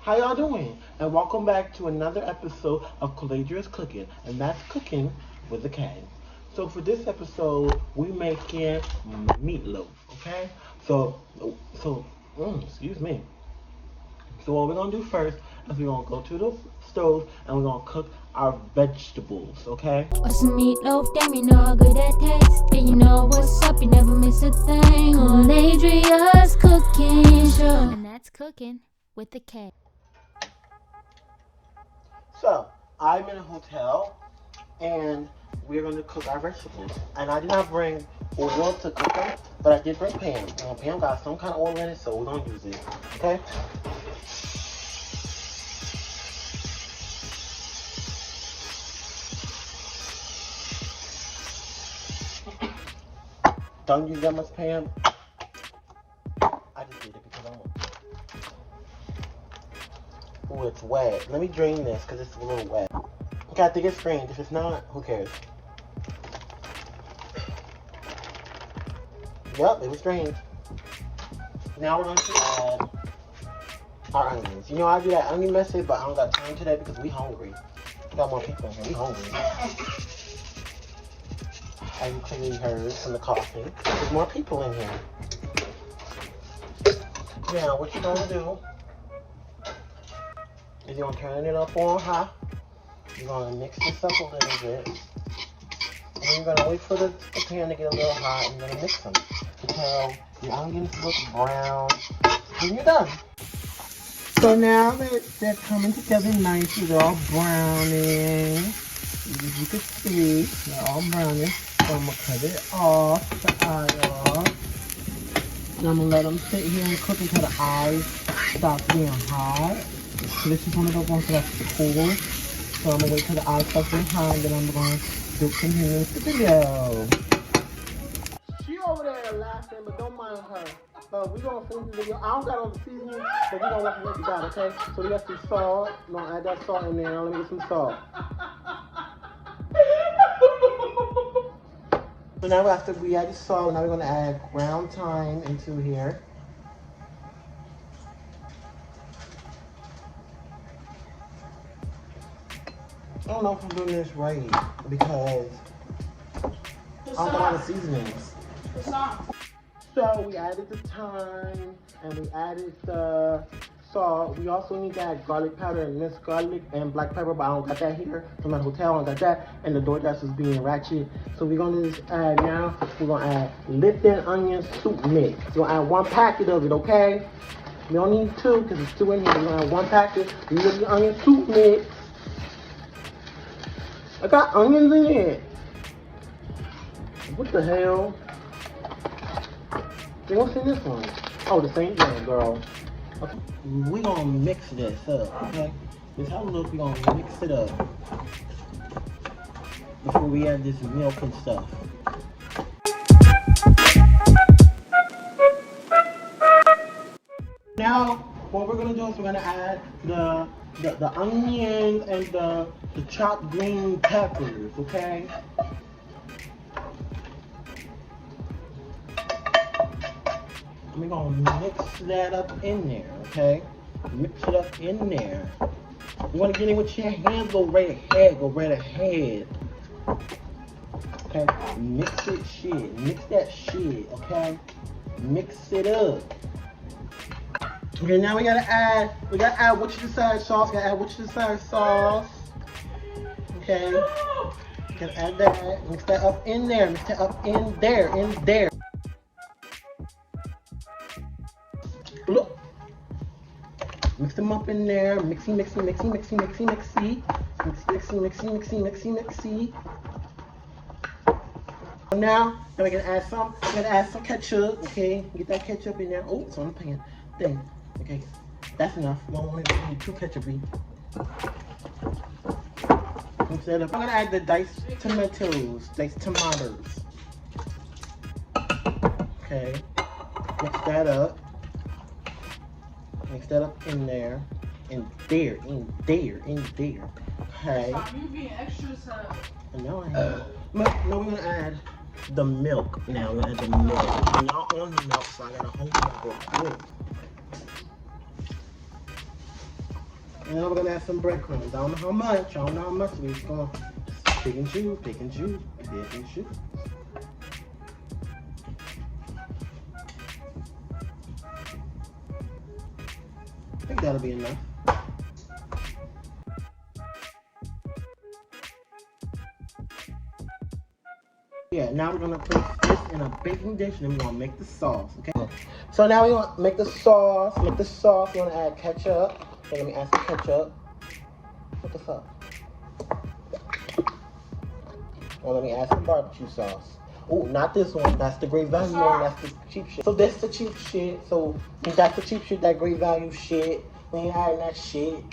How y'all doing? And welcome back to another episode of Koolaidria's Cooking, and that's cooking with a K. So for this episode, we making meatloaf, okay? Excuse me. So what we're gonna do first is we're gonna go to the stove and we're gonna cook our vegetables, okay? What's some meatloaf? Damn, you know how good that tastes. And you know what's up, you never miss a thing. Koolaidria's Cooking Show. And that's cooking with a K. So I'm in a hotel and we're gonna cook our vegetables. And I did not bring oil to cook them, but I did bring Pam. Pam got some kind of oil in it, so we're gonna use it, okay? Don't use that much, Pam. I just did it because I want. Oh, it's wet. Let me drain this because it's a little wet. Okay, I think it's drained. If it's not, who cares? Yep, it was drained. Now we're going to add our onions. You know, I do that onion message, but I don't got time today because we hungry. We got more people in here. We hungry. As you clearly heard from the coughing, there's more people in here. Now, what you're gonna do is you're gonna turn it up on high. You're gonna mix this up a little bit. And then you're gonna wait for the pan to get a little hot and you're gonna mix them until the onions look brown. And you're done. So now that they're coming together nicely, they're all browning. As you can see, they're all browning. So I'm gonna cut it off, the eye off. And I'm gonna let them sit here and cook until the eyes stop being hot. So this is one of those ones that's cool. So I'm gonna wait till the eyes stop being hot, and then I'm gonna continue with the video. She over there laughing, but don't mind her. We gonna finish the video. I don't got all the seasoning, but we gonna work what we got, okay? So we got some salt. I'm gonna add that salt in there. Let me get some salt. So now after we add the salt, now we're going to add ground thyme into here. I don't know if I'm doing this right because I don't got all the seasonings. So we added the thyme and we added the salt. We also need to add garlic powder and minced garlic and black pepper, but I don't got that here. From my hotel, I don't got that. And the DoorDash is being ratchet. So we're gonna just add now, we're gonna add Lipton onion soup mix. We're gonna add 1 packet of it, okay? We don't need 2 because it's 2 in here. We're gonna add 1 packet Lipton onion soup mix. I got onions in it. What the hell? They what's in this one? Oh, the same thing, girl. Okay. We're gonna mix this up, okay? This how it looks, we're gonna mix it up before we add this milk and stuff. Now, what we're gonna do is we're gonna add the onions and the chopped green peppers, okay? And we're gonna mix that up in there, okay? Mix it up in there. You wanna get in with your hands, go right ahead. Okay, mix that shit, okay? Mix it up. Okay, now we gotta add Worcestershire sauce, Okay, gotta add that, mix that up in there, Look. Mix them up in there. Mixy. Now we're gonna add some ketchup. Okay, get that ketchup in there. Oh, it's on the pan thing. Okay, that's enough. You don't want to need too ketchupy. Instead of, I'm gonna add the diced tomatoes. Okay, mix that up. Mix that up in there, in there. Okay. Stop, you being extra sad. And now I have. No, we're gonna add the milk. Now we're gonna add the milk. And y'all on the milk, so I gotta hold it up real quick. And then we're gonna add some breadcrumbs. I don't know how much. We're just gonna pick and choose, pick and choose, pick and choose. I think that'll be enough. Yeah, now we're gonna put this in a baking dish and then we're gonna make the sauce, okay? So now we want to make the sauce. We're gonna add ketchup. Okay, let me add some ketchup. What the fuck? Well, let me add some barbecue sauce. Oh, not this one. That's the great value one. That's the cheap shit. So this the cheap shit. So that's the cheap shit, that great value shit. We ain't adding that shit.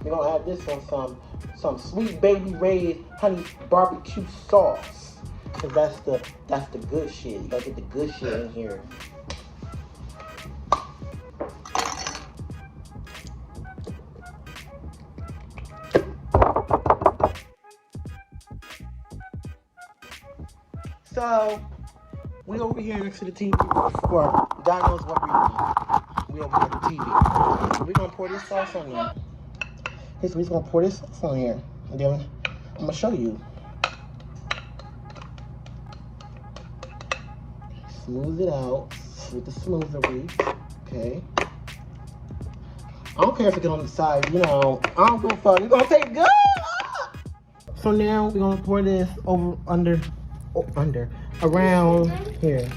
We're gonna add this one, some Sweet Baby Ray's honey barbecue sauce. Cause that's the good shit. You gotta get the good shit in here. So we over here next to the TV. Or God knows what we're doing. We over here at the TV. We're gonna pour this sauce on here. Okay, so we're just gonna pour this sauce on here. And then I'm gonna show you. Smooth it out with the smoothery, okay? I don't care if it get on the side, you know. I don't give a fuck. It's gonna taste good. So now we're gonna pour this around here.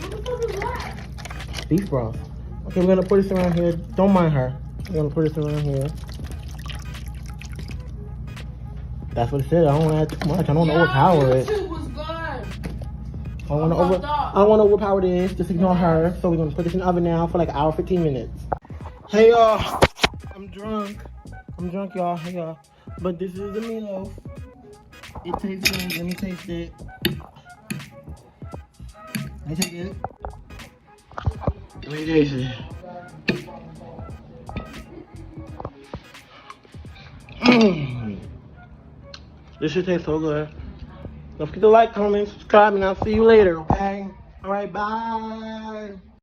Beef broth. Okay, we're gonna pour this around here. Don't mind her. We're gonna pour this around here. That's what it said. I don't want to add too much. I don't want to overpower it. I don't want to overpower this. Just ignore her. So we're going to put this in the oven now for like an hour, 15 minutes. Hey, y'all. I'm drunk, y'all. Hey, y'all. But this is the meatloaf. It tastes good. Let me taste it. Let me taste it. This should taste so good. Don't forget to like, comment, subscribe, and I'll see you later, okay? All right, bye.